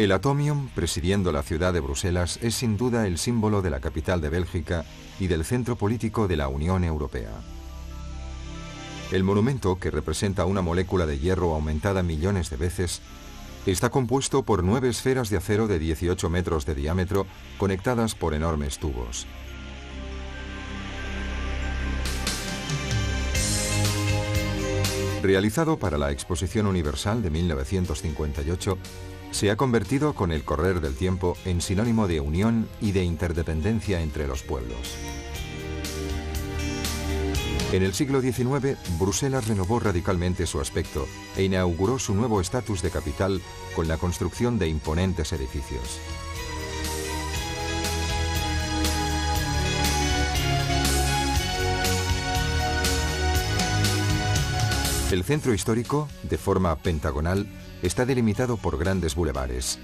El Atomium, presidiendo la ciudad de Bruselas, es sin duda el símbolo de la capital de Bélgica y del centro político de la Unión Europea. El monumento, que representa una molécula de hierro aumentada millones de veces, está compuesto por 9 esferas de acero de 18 metros de diámetro conectadas por enormes tubos. Realizado para la Exposición Universal de 1958, se ha convertido con el correr del tiempo en sinónimo de unión y de interdependencia entre los pueblos. En el siglo XIX, Bruselas renovó radicalmente su aspecto e inauguró su nuevo estatus de capital con la construcción de imponentes edificios. El centro histórico, de forma pentagonal, está delimitado por grandes bulevares.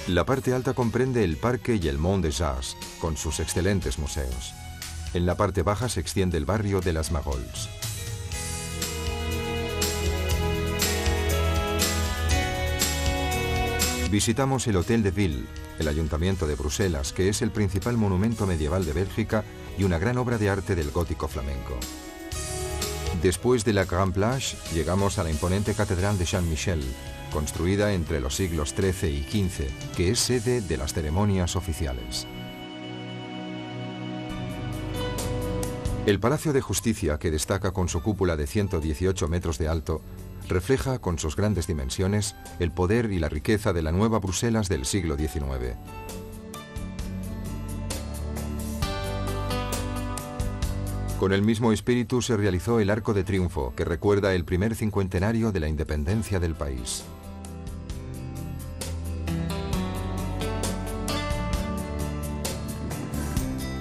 La parte alta comprende el Parque y el Mont des Arts, con sus excelentes museos. En la parte baja se extiende el barrio de las Marolles. Visitamos el Hotel de Ville, el Ayuntamiento de Bruselas, que es el principal monumento medieval de Bélgica y una gran obra de arte del gótico flamenco. Después de la Grande Plage, llegamos a la imponente Catedral de Saint-Michel, construida entre los siglos XIII y XV, que es sede de las ceremonias oficiales. El Palacio de Justicia, que destaca con su cúpula de 118 metros de alto, refleja con sus grandes dimensiones el poder y la riqueza de la nueva Bruselas del siglo XIX. Con el mismo espíritu se realizó el Arco de Triunfo, que recuerda el primer cincuentenario de la independencia del país.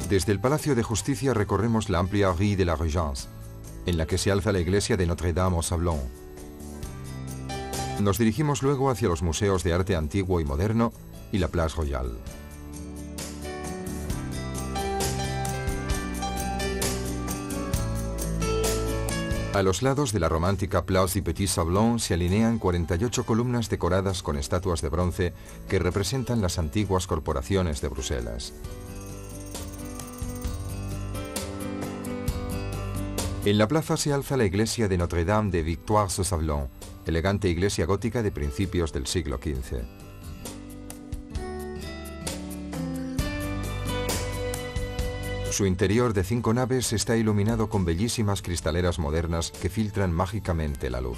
Desde el Palacio de Justicia recorremos la amplia Rue de la Régence, en la que se alza la iglesia de Notre-Dame au Sablon. Nos dirigimos luego hacia los museos de arte antiguo y moderno y la Place Royale. A los lados de la romántica Place du Petit Sablon se alinean 48 columnas decoradas con estatuas de bronce que representan las antiguas corporaciones de Bruselas. En la plaza se alza la iglesia de Notre-Dame de Victoire-sur-Sablon, elegante iglesia gótica de principios del siglo XV. Su interior de 5 naves está iluminado con bellísimas cristaleras modernas que filtran mágicamente la luz.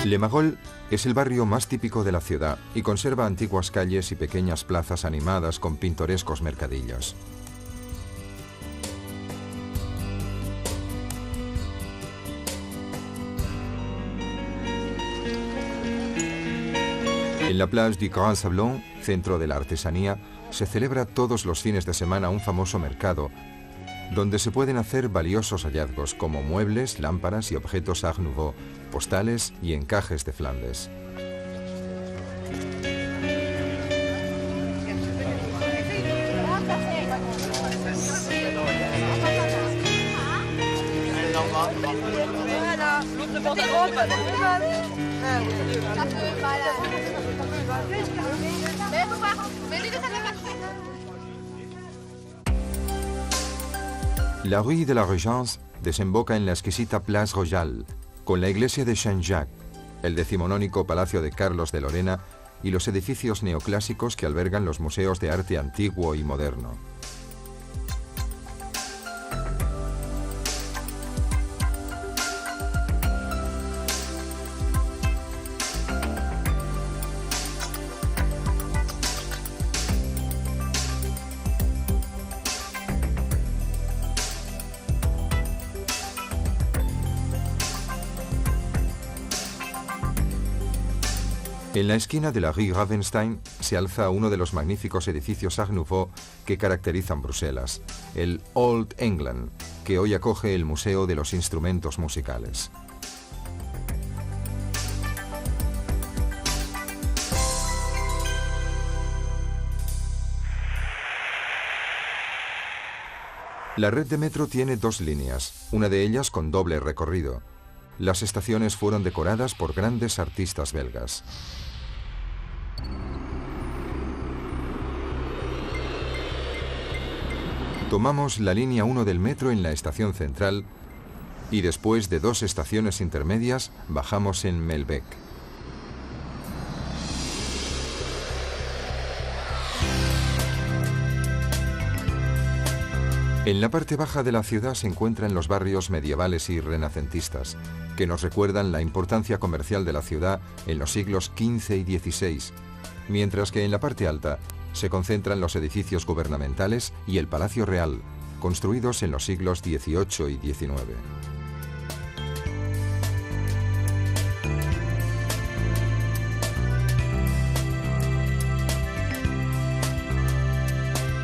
Le Marolles es el barrio más típico de la ciudad y conserva antiguas calles y pequeñas plazas animadas con pintorescos mercadillos. En la Place du Grand Sablon, centro de la artesanía, se celebra todos los fines de semana un famoso mercado donde se pueden hacer valiosos hallazgos como muebles, lámparas y objetos Art Nouveau, postales y encajes de Flandes. La Rue de la Régence desemboca en la exquisita Place Royale, con la iglesia de Saint-Jacques, el decimonónico Palacio de Carlos de Lorena y los edificios neoclásicos que albergan los museos de arte antiguo y moderno. En la esquina de la rue Ravenstein se alza uno de los magníficos edificios Art Nouveau que caracterizan Bruselas, el Old England, que hoy acoge el Museo de los Instrumentos Musicales. La red de metro tiene dos líneas, una de ellas con doble recorrido. Las estaciones fueron decoradas por grandes artistas belgas. Tomamos la línea 1 del metro en la estación central y después de dos estaciones intermedias bajamos en Melbeck. En la parte baja de la ciudad se encuentran los barrios medievales y renacentistas, que nos recuerdan la importancia comercial de la ciudad en los siglos XV y XVI, mientras que en la parte alta se concentran los edificios gubernamentales y el Palacio Real, construidos en los siglos XVIII y XIX.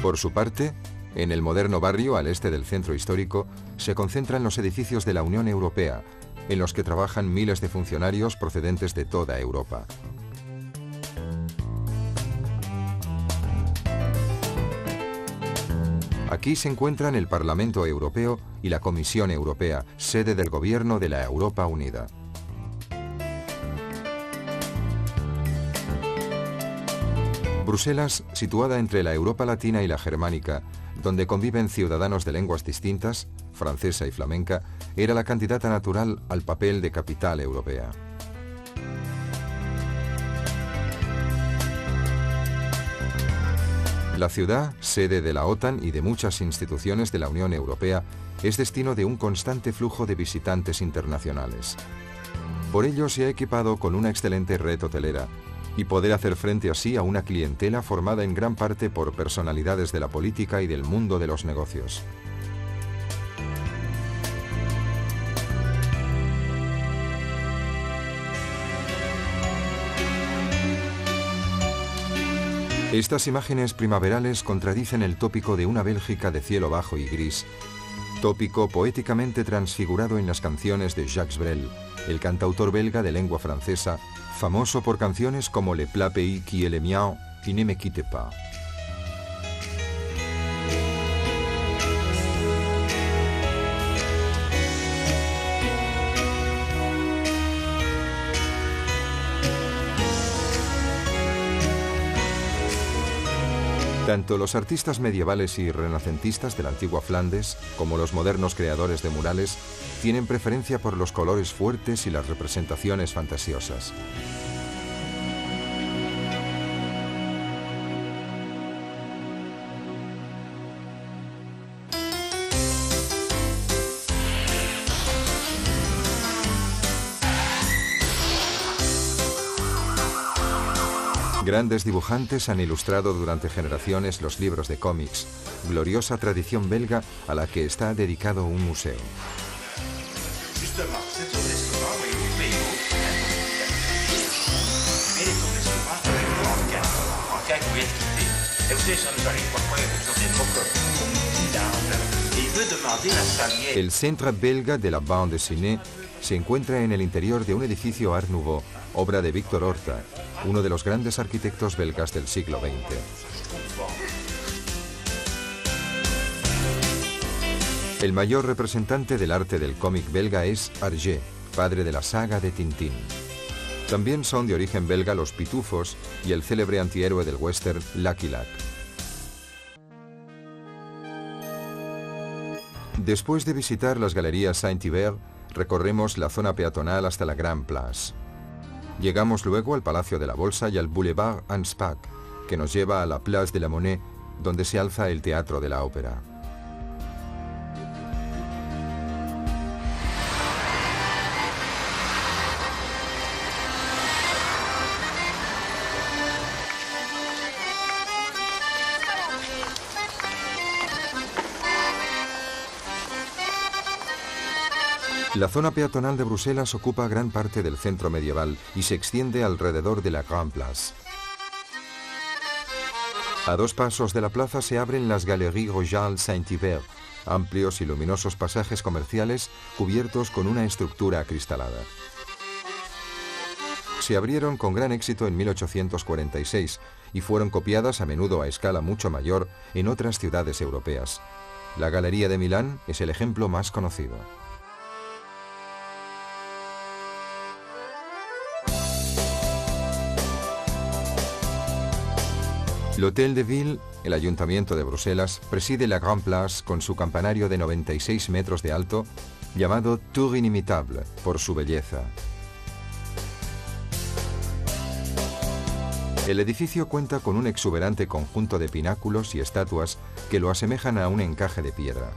Por su parte, en el moderno barrio al este del centro histórico se concentran los edificios de la Unión Europea, en los que trabajan miles de funcionarios procedentes de toda Europa. Aquí se encuentran el Parlamento Europeo y la Comisión Europea, sede del Gobierno de la Europa Unida. Bruselas, situada entre la Europa latina y la germánica, donde conviven ciudadanos de lenguas distintas, francesa y flamenca, era la candidata natural al papel de capital europea. La ciudad, sede de la OTAN y de muchas instituciones de la Unión Europea, es destino de un constante flujo de visitantes internacionales. Por ello se ha equipado con una excelente red hotelera y poder hacer frente así a una clientela formada en gran parte por personalidades de la política y del mundo de los negocios. Estas imágenes primaverales contradicen el tópico de una Bélgica de cielo bajo y gris, tópico poéticamente transfigurado en las canciones de Jacques Brel, el cantautor belga de lengua francesa, famoso por canciones como Le plat pays qui est le mien y Ne me quitte pas. Tanto los artistas medievales y renacentistas de la antigua Flandes, como los modernos creadores de murales, tienen preferencia por los colores fuertes y las representaciones fantasiosas. Grandes dibujantes han ilustrado durante generaciones los libros de cómics, gloriosa tradición belga a la que está dedicado un museo. El Centre belga de la bande dessinée se encuentra en el interior de un edificio Art Nouveau, obra de Victor Horta, uno de los grandes arquitectos belgas del siglo XX. El mayor representante del arte del cómic belga es Hergé, padre de la saga de Tintín. También son de origen belga los Pitufos y el célebre antihéroe del western Lucky Luke. Después de visitar las galerías Saint-Hubert, recorremos la zona peatonal hasta la Grand Place. Llegamos luego al Palacio de la Bolsa y al Boulevard Anspach, que nos lleva a la Place de la Monnaie, donde se alza el Teatro de la Ópera. La zona peatonal de Bruselas ocupa gran parte del centro medieval y se extiende alrededor de la Grande Place. A 2 pasos de la plaza se abren las Galeries Royales Saint-Hubert, amplios y luminosos pasajes comerciales cubiertos con una estructura acristalada. Se abrieron con gran éxito en 1846 y fueron copiadas a menudo a escala mucho mayor en otras ciudades europeas. La Galería de Milán es el ejemplo más conocido. L'Hôtel de Ville, el Ayuntamiento de Bruselas, preside la Grande Place con su campanario de 96 metros de alto, llamado Tour Inimitable por su belleza. El edificio cuenta con un exuberante conjunto de pináculos y estatuas que lo asemejan a un encaje de piedra.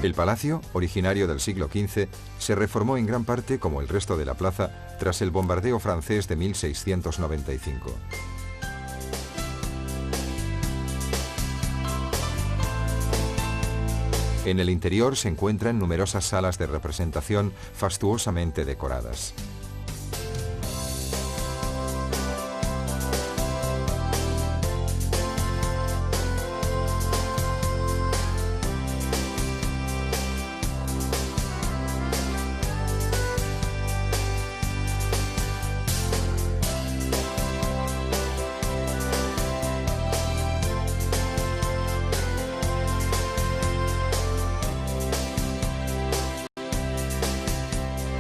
El palacio, originario del siglo XV, se reformó en gran parte como el resto de la plaza tras el bombardeo francés de 1695. En el interior se encuentran numerosas salas de representación fastuosamente decoradas.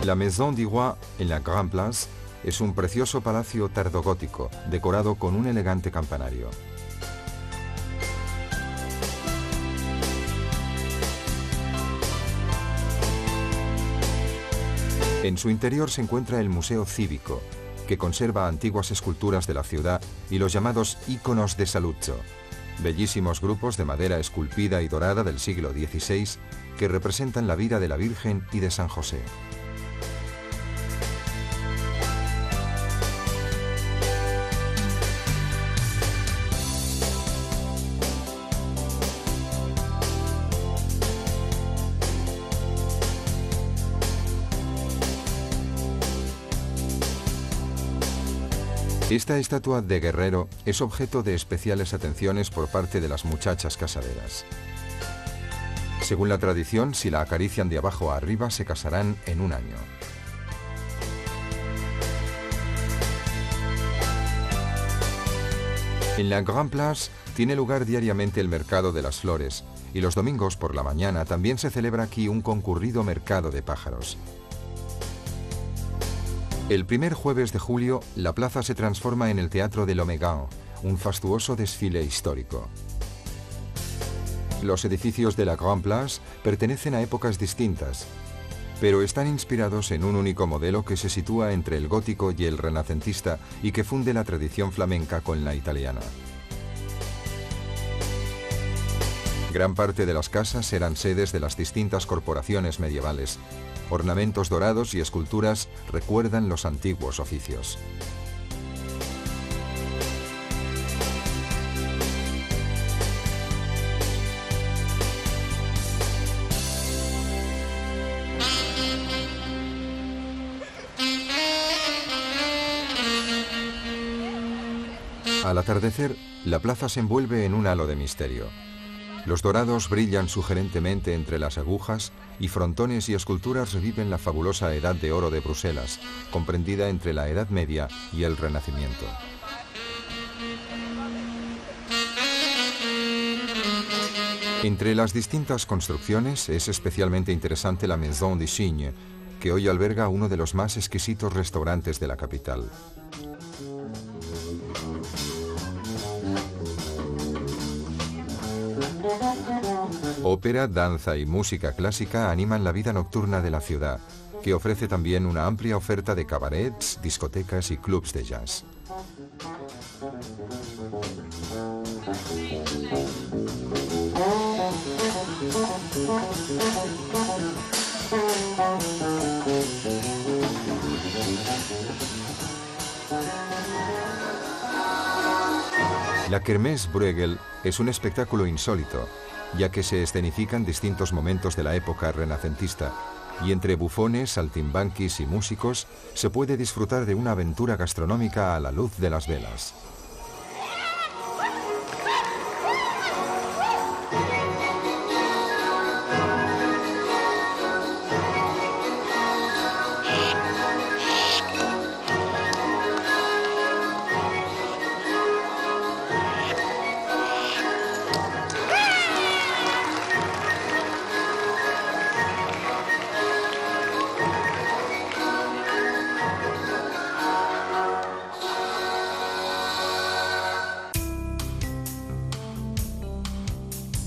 La Maison du Roi, en la Grande Place, es un precioso palacio tardogótico, decorado con un elegante campanario. En su interior se encuentra el Museo Cívico, que conserva antiguas esculturas de la ciudad y los llamados íconos de Saluzzo, bellísimos grupos de madera esculpida y dorada del siglo XVI que representan la vida de la Virgen y de San José. Esta estatua de guerrero es objeto de especiales atenciones por parte de las muchachas casaderas. Según la tradición, si la acarician de abajo a arriba, se casarán en un año. En la Grande Place tiene lugar diariamente el Mercado de las Flores y los domingos por la mañana también se celebra aquí un concurrido mercado de pájaros. El primer jueves de julio, la plaza se transforma en el Teatro de l'Omégan, un fastuoso desfile histórico. Los edificios de la Grande Place pertenecen a épocas distintas, pero están inspirados en un único modelo que se sitúa entre el gótico y el renacentista y que funde la tradición flamenca con la italiana. Gran parte de las casas eran sedes de las distintas corporaciones medievales. Ornamentos dorados y esculturas recuerdan los antiguos oficios. Al atardecer, la plaza se envuelve en un halo de misterio. Los dorados brillan sugerentemente entre las agujas y frontones y esculturas reviven la fabulosa Edad de Oro de Bruselas, comprendida entre la Edad Media y el Renacimiento. Entre las distintas construcciones es especialmente interesante la Maison de Cygne, que hoy alberga uno de los más exquisitos restaurantes de la capital. Ópera, danza y música clásica animan la vida nocturna de la ciudad, que ofrece también una amplia oferta de cabarets, discotecas y clubs de jazz. La Kermesse Bruegel es un espectáculo insólito, ya que se escenifican distintos momentos de la época renacentista, y entre bufones, saltimbanquis y músicos se puede disfrutar de una aventura gastronómica a la luz de las velas.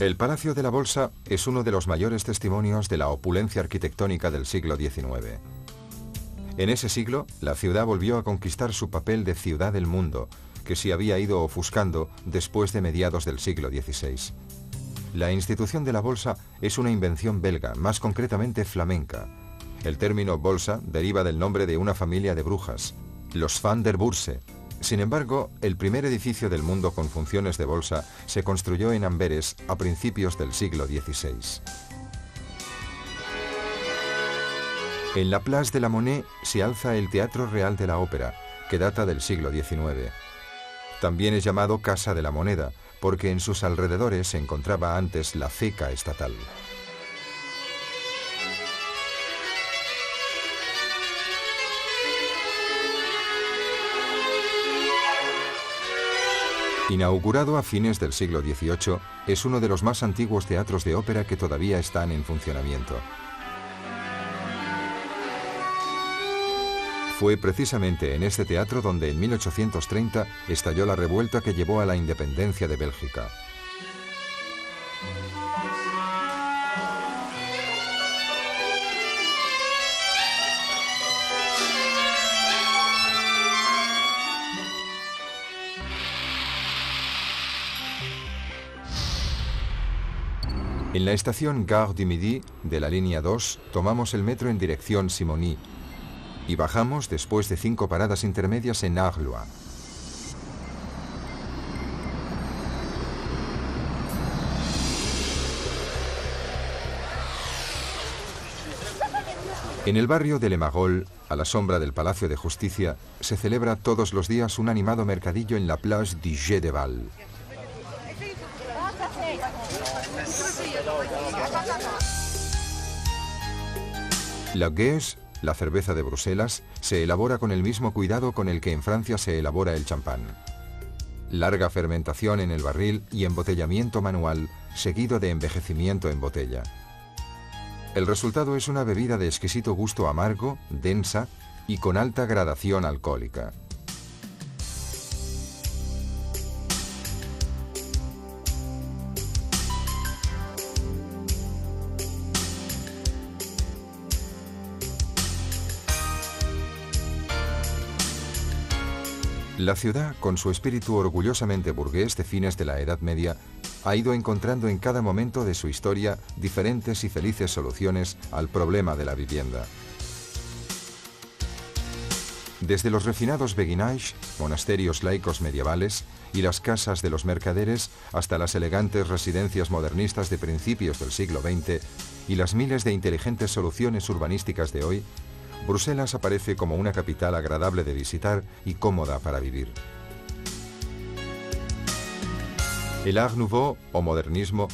El Palacio de la Bolsa es uno de los mayores testimonios de la opulencia arquitectónica del siglo XIX. En ese siglo, la ciudad volvió a conquistar su papel de ciudad del mundo, que se había ido ofuscando después de mediados del siglo XVI. La institución de la Bolsa es una invención belga, más concretamente flamenca. El término bolsa deriva del nombre de una familia de brujas, los Van der Bourse. Sin embargo, el primer edificio del mundo con funciones de bolsa se construyó en Amberes a principios del siglo XVI. En la Place de la Monnaie se alza el Teatro Real de la Ópera, que data del siglo XIX. También es llamado Casa de la Moneda, porque en sus alrededores se encontraba antes la ceca estatal. Inaugurado a fines del siglo XVIII, es uno de los más antiguos teatros de ópera que todavía están en funcionamiento. Fue precisamente en este teatro donde en 1830 estalló la revuelta que llevó a la independencia de Bélgica. En la estación Gare du Midi de la línea 2 tomamos el metro en dirección Simony y bajamos después de 5 paradas intermedias en Arlois. En el barrio de Le Marolles, a la sombra del Palacio de Justicia, se celebra todos los días un animado mercadillo en la Place du Jeu de Val. La Gueuze, la cerveza de Bruselas, se elabora con el mismo cuidado con el que en Francia se elabora el champán. Larga fermentación en el barril y embotellamiento manual, seguido de envejecimiento en botella. El resultado es una bebida de exquisito gusto amargo, densa y con alta gradación alcohólica. La ciudad, con su espíritu orgullosamente burgués de fines de la Edad Media, ha ido encontrando en cada momento de su historia diferentes y felices soluciones al problema de la vivienda. Desde los refinados beguinages, monasterios laicos medievales y las casas de los mercaderes hasta las elegantes residencias modernistas de principios del siglo XX y las miles de inteligentes soluciones urbanísticas de hoy, Bruselas aparece como una capital agradable de visitar y cómoda para vivir. El Art Nouveau, o modernismo,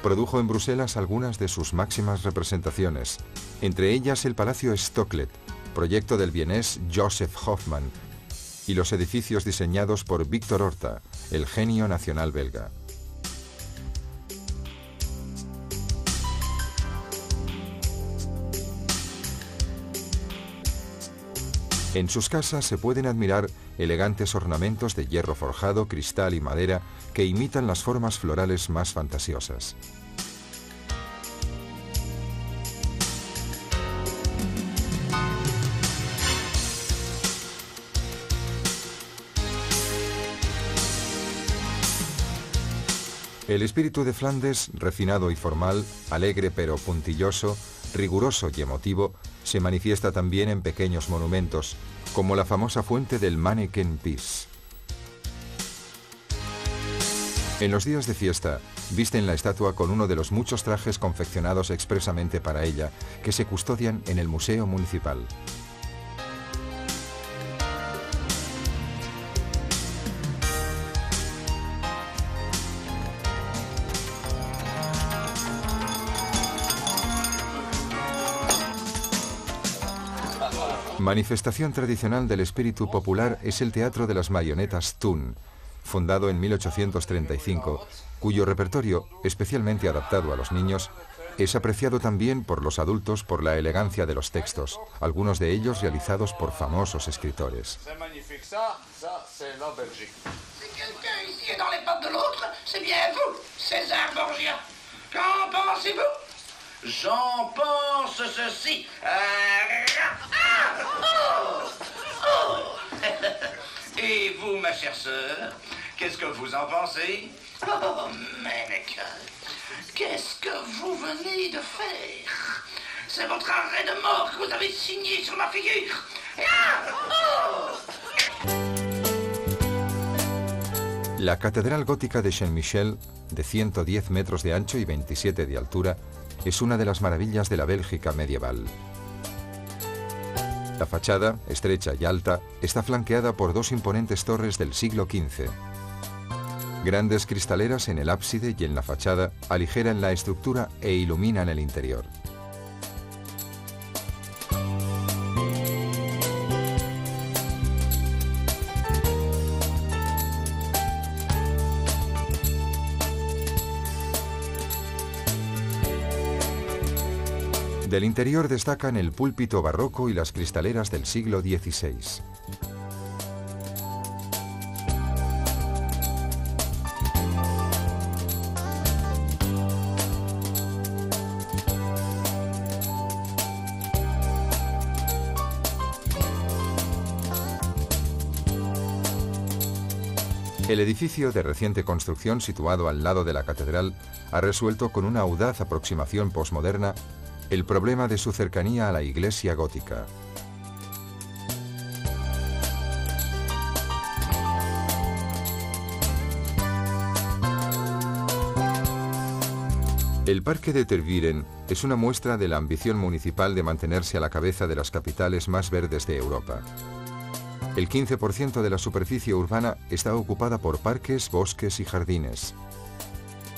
produjo en Bruselas algunas de sus máximas representaciones, entre ellas el Palacio Stocklet, proyecto del vienés Joseph Hoffmann, y los edificios diseñados por Victor Horta, el genio nacional belga. En sus casas se pueden admirar elegantes ornamentos de hierro forjado, cristal y madera que imitan las formas florales más fantasiosas. El espíritu de Flandes, refinado y formal, alegre pero puntilloso, riguroso y emotivo, se manifiesta también en pequeños monumentos, como la famosa fuente del Manneken Pis. En los días de fiesta, Visten la estatua con uno de los muchos trajes confeccionados expresamente para ella, que se custodian en el Museo Municipal. Manifestación tradicional del espíritu popular es el teatro de las marionetas Thun, fundado en 1835, cuyo repertorio, especialmente adaptado a los niños, es apreciado también por los adultos por la elegancia de los textos, algunos de ellos realizados por famosos escritores. J'en pense ceci. Et vous, ma chère sœur, qu'est-ce que vous en pensez? Oh, Méneke, qu'est-ce que vous venez de faire? C'est votre arrêt de mort que vous avez signé sur ma figure. La Catedral Gótica de Saint-Michel, de 110 metros de ancho y 27 de altura, es una de las maravillas de la Bélgica medieval. La fachada, estrecha y alta, está flanqueada por dos imponentes torres del siglo XV. Grandes cristaleras en el ábside y en la fachada aligeran la estructura e iluminan el interior. Del interior destacan el púlpito barroco y las cristaleras del siglo XVI. El edificio de reciente construcción situado al lado de la catedral ha resuelto con una audaz aproximación posmoderna el problema de su cercanía a la iglesia gótica. El Parque de Tervuren es una muestra de la ambición municipal de mantenerse a la cabeza de las capitales más verdes de Europa. El 15% de la superficie urbana está ocupada por parques, bosques y jardines.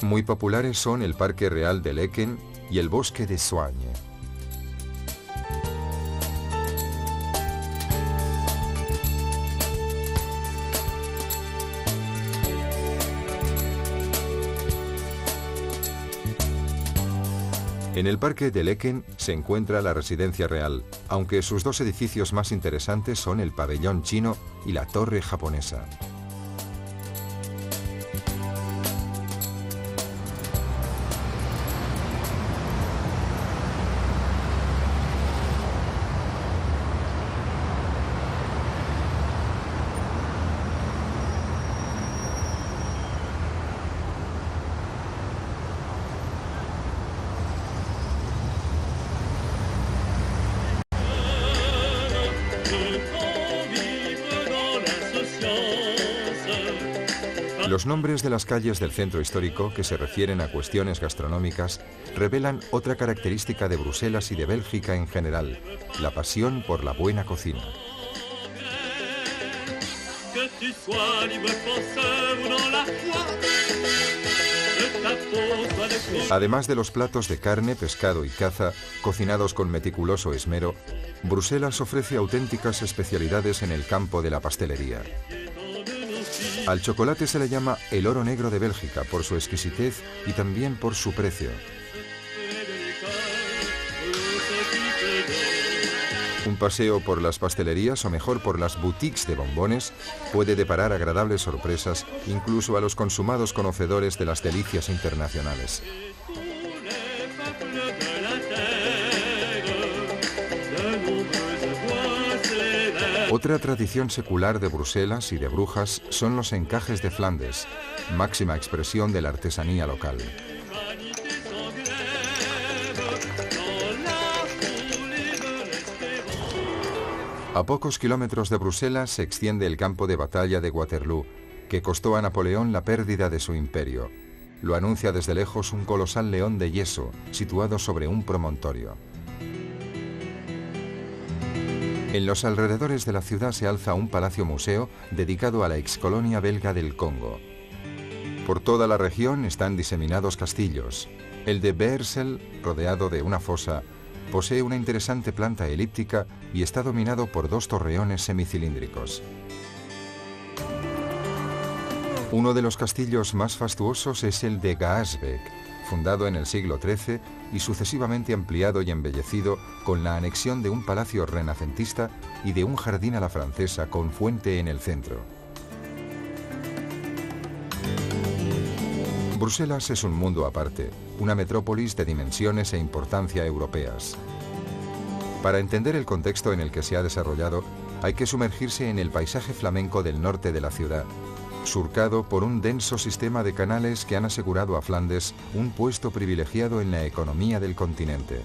Muy populares son el Parque Real de Laeken y el Bosque de Soignes. En el Parque de Laeken se encuentra la residencia real, aunque sus dos edificios más interesantes son el pabellón chino y la torre japonesa. Los nombres de las calles del centro histórico que se refieren a cuestiones gastronómicas revelan otra característica de Bruselas y de Bélgica en general, la pasión por la buena cocina. Además de los platos de carne, pescado y caza, cocinados con meticuloso esmero, Bruselas ofrece auténticas especialidades en el campo de la pastelería. Al chocolate se le llama el oro negro de Bélgica por su exquisitez y también por su precio. Un paseo por las pastelerías o mejor por las boutiques de bombones puede deparar agradables sorpresas incluso a los consumados conocedores de las delicias internacionales. Otra tradición secular de Bruselas y de Brujas son los encajes de Flandes, máxima expresión de la artesanía local. A pocos kilómetros de Bruselas se extiende el campo de batalla de Waterloo, que costó a Napoleón la pérdida de su imperio. Lo anuncia desde lejos un colosal león de yeso situado sobre un promontorio. En los alrededores de la ciudad se alza un palacio museo dedicado a la excolonia belga del Congo. Por toda la región están diseminados castillos. El de Beersel, rodeado de una fosa, posee una interesante planta elíptica y está dominado por 2 torreones semicilíndricos. Uno de los castillos más fastuosos es el de Gaasbeek, fundado en el siglo XIII y sucesivamente ampliado y embellecido con la anexión de un palacio renacentista y de un jardín a la francesa con fuente en el centro. Bruselas es un mundo aparte, una metrópolis de dimensiones e importancia europeas. Para entender el contexto en el que se ha desarrollado, hay que sumergirse en el paisaje flamenco del norte de la ciudad, surcado por un denso sistema de canales que han asegurado a Flandes un puesto privilegiado en la economía del continente.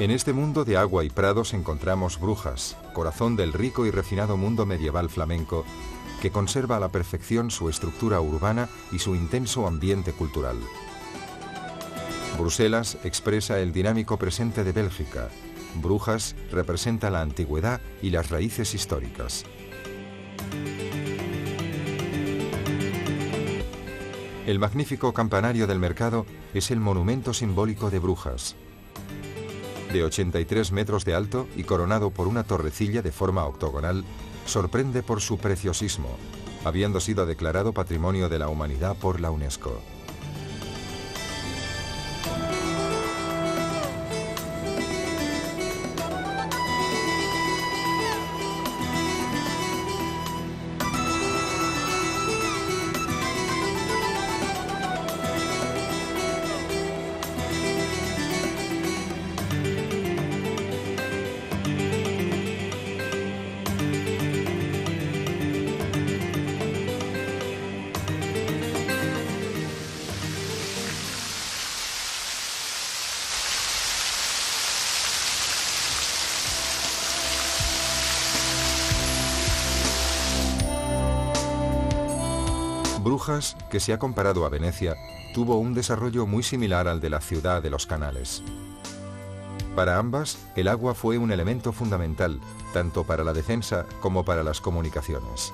En este mundo de agua y prados encontramos Brujas, corazón del rico y refinado mundo medieval flamenco, que conserva a la perfección su estructura urbana y su intenso ambiente cultural. Bruselas expresa el dinámico presente de Bélgica. Brujas representa la antigüedad y las raíces históricas. El magnífico campanario del mercado es el monumento simbólico de Brujas. De 83 metros de alto y coronado por una torrecilla de forma octogonal, sorprende por su preciosismo, habiendo sido declarado Patrimonio de la Humanidad por la UNESCO. Brujas, que se ha comparado a Venecia, tuvo un desarrollo muy similar al de la ciudad de los canales. Para ambas, el agua fue un elemento fundamental, tanto para la defensa como para las comunicaciones.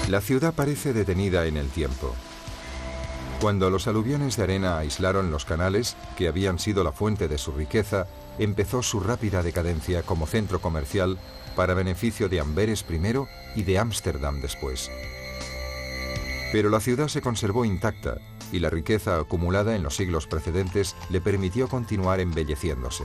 La ciudad parece detenida en el tiempo. Cuando los aluviones de arena aislaron los canales, que habían sido la fuente de su riqueza, empezó su rápida decadencia como centro comercial para beneficio de Amberes primero y de Ámsterdam después. Pero la ciudad se conservó intacta y la riqueza acumulada en los siglos precedentes le permitió continuar embelleciéndose.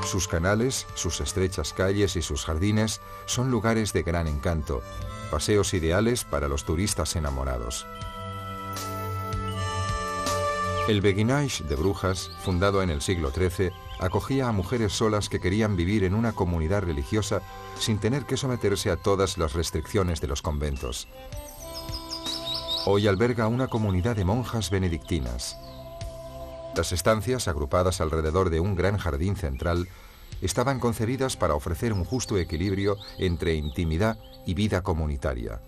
Sus canales, sus estrechas calles y sus jardines son lugares de gran encanto, paseos ideales para los turistas enamorados. El Beguinage de Brujas, fundado en el siglo XIII, acogía a mujeres solas que querían vivir en una comunidad religiosa sin tener que someterse a todas las restricciones de los conventos. Hoy alberga una comunidad de monjas benedictinas. Las estancias, agrupadas alrededor de un gran jardín central, estaban concebidas para ofrecer un justo equilibrio entre intimidad y vida comunitaria.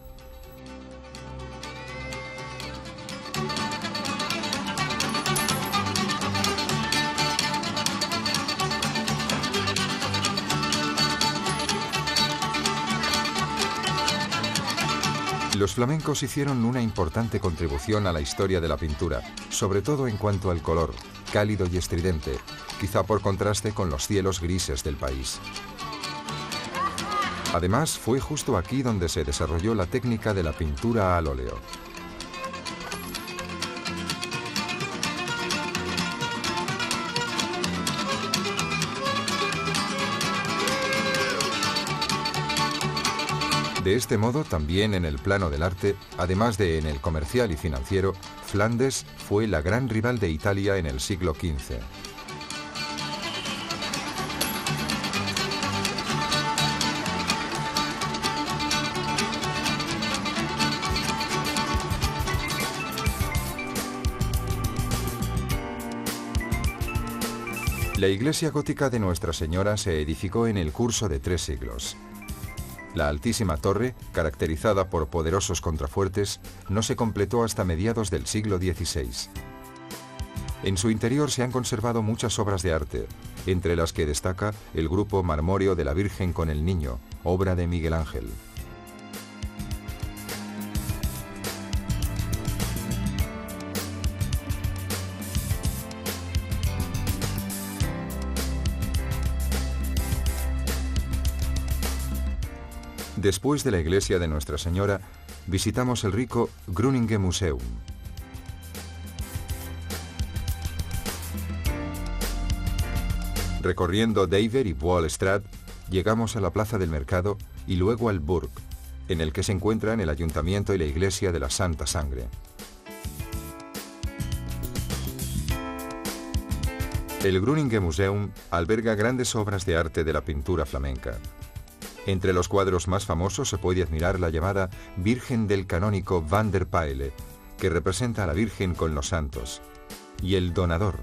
Los flamencos hicieron una importante contribución a la historia de la pintura, sobre todo en cuanto al color, cálido y estridente, quizá por contraste con los cielos grises del país. Además, fue justo aquí donde se desarrolló la técnica de la pintura al óleo. De este modo, también en el plano del arte, además de en el comercial y financiero, Flandes fue la gran rival de Italia en el siglo XV. La iglesia gótica de Nuestra Señora se edificó en el curso de 3 siglos. La altísima torre, caracterizada por poderosos contrafuertes, no se completó hasta mediados del siglo XVI. En su interior se han conservado muchas obras de arte, entre las que destaca el grupo marmóreo de la Virgen con el Niño, obra de Miguel Ángel. Después de la iglesia de Nuestra Señora, visitamos el rico Groningen Museum. Recorriendo Deventer y Wall Street, llegamos a la plaza del mercado y luego al Burg, en el que se encuentran el ayuntamiento y la iglesia de la Santa Sangre. El Groningen Museum alberga grandes obras de arte de la pintura flamenca. Entre los cuadros más famosos se puede admirar la llamada Virgen del canónico Van der Pijl, que representa a la Virgen con los santos, y El Donador,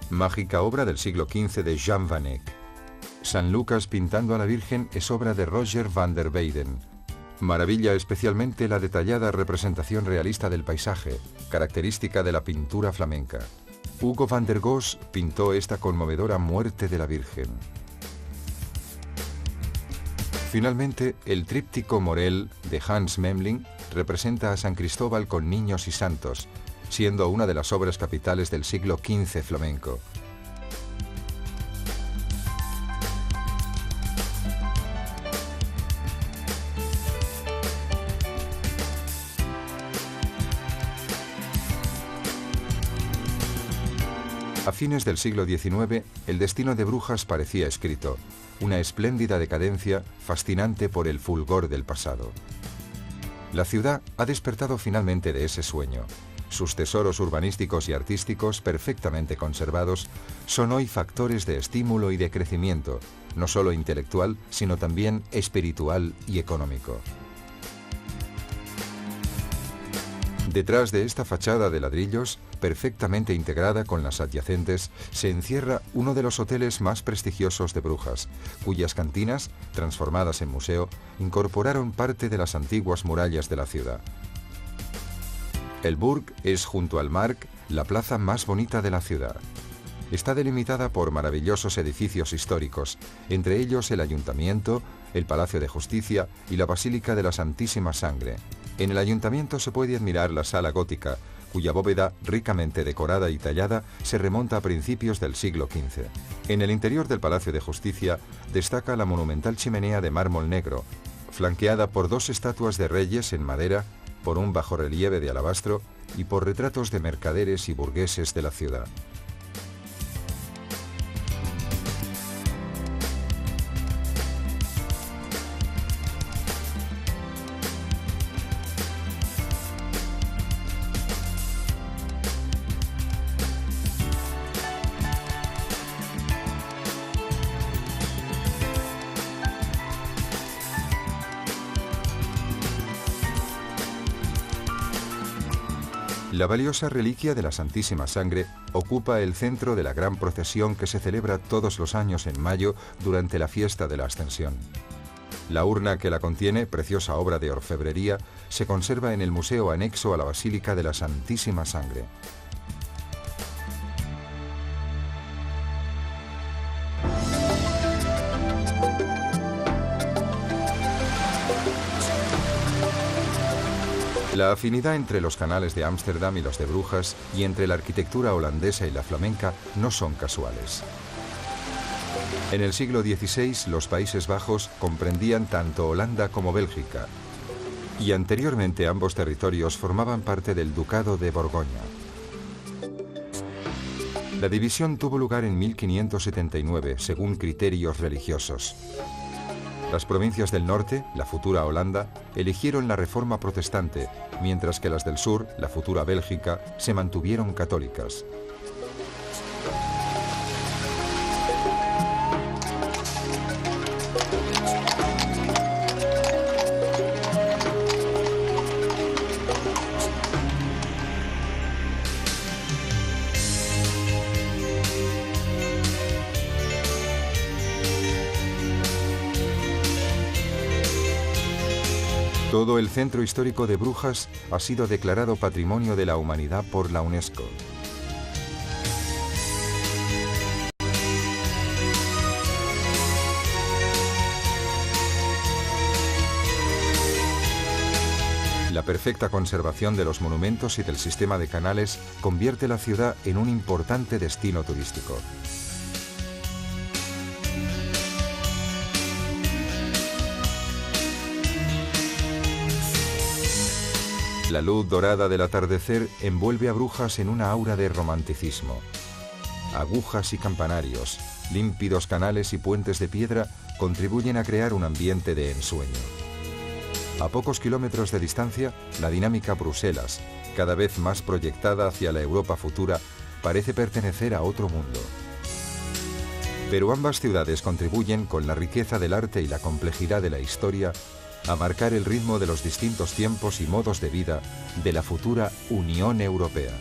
mágica obra del siglo XV de Jan van Eyck. San Lucas pintando a la Virgen es obra de Roger van der Weyden. Maravilla especialmente la detallada representación realista del paisaje, característica de la pintura flamenca. Hugo van der Goes pintó esta conmovedora muerte de la Virgen. Finalmente, el tríptico Morel de Hans Memling representa a San Cristóbal con niños y santos, siendo una de las obras capitales del siglo XV flamenco. A fines del siglo XIX, el destino de Brujas parecía escrito, una espléndida decadencia fascinante por el fulgor del pasado. La ciudad ha despertado finalmente de ese sueño. Sus tesoros urbanísticos y artísticos, perfectamente conservados, son hoy factores de estímulo y de crecimiento, no solo intelectual, sino también espiritual y económico. Detrás de esta fachada de ladrillos, perfectamente integrada con las adyacentes, se encierra uno de los hoteles más prestigiosos de Brujas, cuyas cantinas, transformadas en museo, incorporaron parte de las antiguas murallas de la ciudad. El Burg es, junto al Markt, la plaza más bonita de la ciudad. Está delimitada por maravillosos edificios históricos, entre ellos el Ayuntamiento, el Palacio de Justicia y la Basílica de la Santísima Sangre. En el Ayuntamiento se puede admirar la Sala Gótica, cuya bóveda, ricamente decorada y tallada, se remonta a principios del siglo XV. En el interior del Palacio de Justicia destaca la monumental chimenea de mármol negro, flanqueada por 2 estatuas de reyes en madera, por un bajorrelieve de alabastro y por retratos de mercaderes y burgueses de la ciudad. La valiosa reliquia de la Santísima Sangre ocupa el centro de la gran procesión que se celebra todos los años en mayo durante la fiesta de la Ascensión. La urna que la contiene, preciosa obra de orfebrería, se conserva en el museo anexo a la Basílica de la Santísima Sangre. La afinidad entre los canales de Ámsterdam y los de Brujas, y entre la arquitectura holandesa y la flamenca, no son casuales. En el siglo XVI, los Países Bajos comprendían tanto Holanda como Bélgica, y anteriormente ambos territorios formaban parte del Ducado de Borgoña. La división tuvo lugar en 1579, según criterios religiosos. Las provincias del norte, la futura Holanda, eligieron la reforma protestante, mientras que las del sur, la futura Bélgica, se mantuvieron católicas. Todo el centro histórico de Brujas ha sido declarado Patrimonio de la Humanidad por la UNESCO. La perfecta conservación de los monumentos y del sistema de canales convierte la ciudad en un importante destino turístico. La luz dorada del atardecer envuelve a Brujas en una aura de romanticismo. Agujas y campanarios, límpidos canales y puentes de piedra contribuyen a crear un ambiente de ensueño. A pocos kilómetros de distancia, la dinámica Bruselas, cada vez más proyectada hacia la Europa futura, parece pertenecer a otro mundo. Pero ambas ciudades contribuyen, con la riqueza del arte y la complejidad de la historia, a marcar el ritmo de los distintos tiempos y modos de vida de la futura Unión Europea.